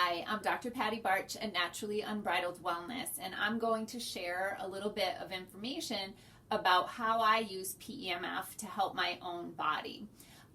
Hi, I'm Dr. Patti at Naturally Unbridled Wellness, and I'm going to share a little bit of information about how I use PEMF to help my own body.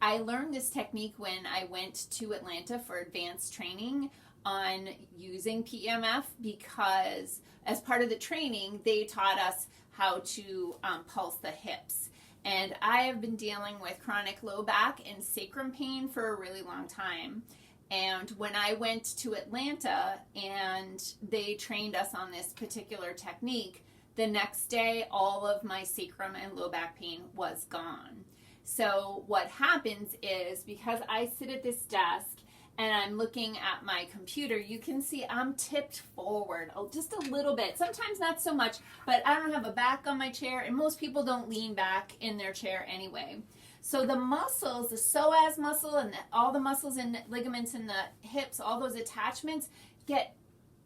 I learned this technique when I went to Atlanta for advanced training on using PEMF because as part of the training, they taught us how to pulse the hips. And I have been dealing with chronic low back and sacrum pain for a really long time. And when I went to Atlanta and they trained us on this particular technique, the next day all of my sacrum and low back pain was gone. So what happens is, because I sit at this desk and I'm looking at my computer, you can see I'm tipped forward just a little bit. Sometimes not so much, but I don't have a back on my chair, and most people don't lean back in their chair anyway. So the muscles, the psoas muscle and all the muscles and ligaments in the hips, all those attachments get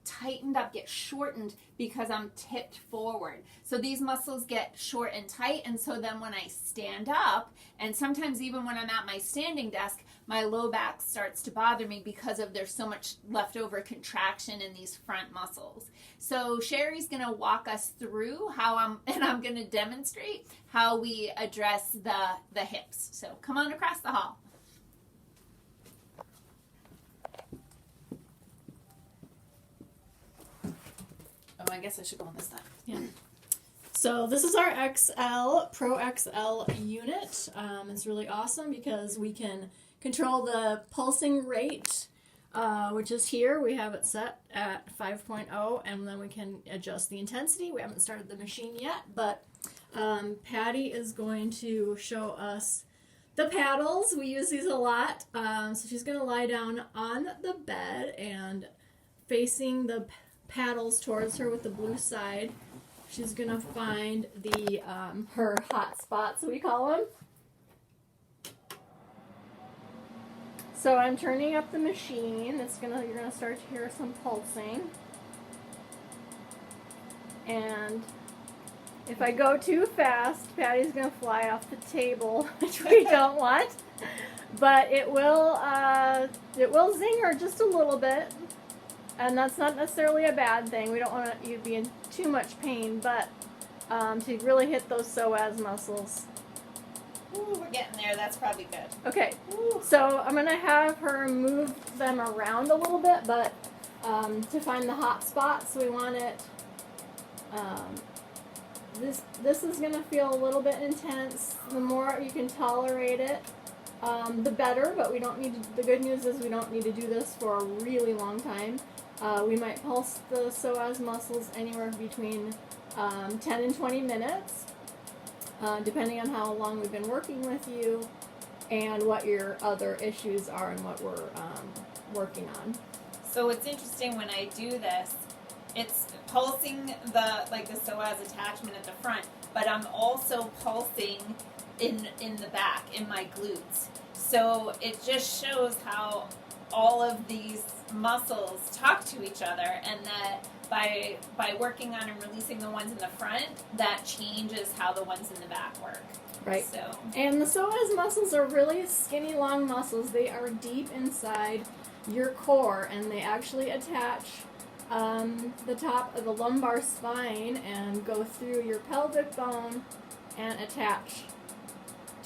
tightened up, get shortened because I'm tipped forward. So these muscles get short and tight, and so then when I stand up, and sometimes even when I'm at my standing desk, my low back starts to bother me because there's so much leftover contraction in these front muscles. So Shari's going to walk us through I'm going to demonstrate how we address the hips. So come on across the hall. Oh, I guess I should go on this side. Yeah. So this is our Pro XL unit. It's really awesome because we can control the pulsing rate, which is here. We have it set at 5.0, and then we can adjust the intensity. We haven't started the machine yet, but Patty is going to show us the paddles. We use these a lot. So she's going to lie down on the bed and facing the paddles towards her with the blue side. She's going to find the her hot spots, we call them. So I'm turning up the machine. You're gonna start to hear some pulsing. And if I go too fast, Patty's gonna fly off the table, which we don't want. But it will zing her just a little bit, and that's not necessarily a bad thing. We don't want you to be in too much pain, but to really hit those psoas muscles. Ooh, we're getting there. That's probably good. Okay, so I'm going to have her move them around a little bit, but to find the hot spots, we want it, this is going to feel a little bit intense. The more you can tolerate it, the better, but the good news is we don't need to do this for a really long time. We might pulse the psoas muscles anywhere between 10 and 20 minutes. Depending on how long we've been working with you and what your other issues are and what we're working on. So it's interesting when I do this, it's pulsing the psoas attachment at the front, but I'm also pulsing in the back, in my glutes. So it just shows how all of these muscles talk to each other, and that by working on and releasing the ones in the front, that changes how the ones in the back work. Right. So. And the psoas muscles are really skinny, long muscles. They are deep inside your core, and they actually attach the top of the lumbar spine and go through your pelvic bone and attach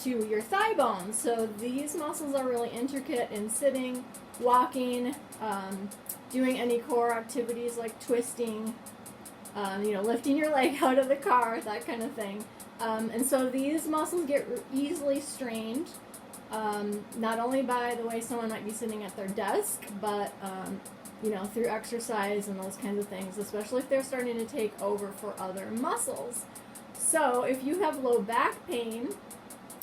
to your thigh bone. So these muscles are really intricate in sitting, walking, doing any core activities like twisting, lifting your leg out of the car, that kind of thing. And so these muscles get easily strained, not only by the way someone might be sitting at their desk, but through exercise and those kinds of things, especially if they're starting to take over for other muscles. So if you have low back pain,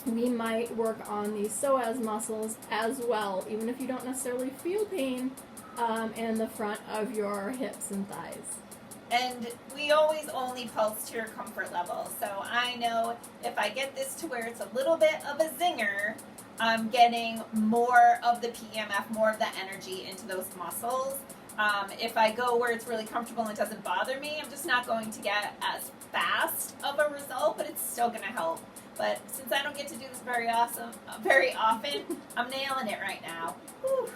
we might work on these psoas muscles as well, even if you don't necessarily feel pain in the front of your hips and thighs. And we always only pulse to your comfort level. So I know if I get this to where it's a little bit of a zinger, I'm getting more of the PEMF, more of the energy into those muscles. If I go where it's really comfortable and it doesn't bother me, I'm just not going to get as fast of a result, but it's still going to help. But since I don't get to do this very often, I'm nailing it right now. Whew.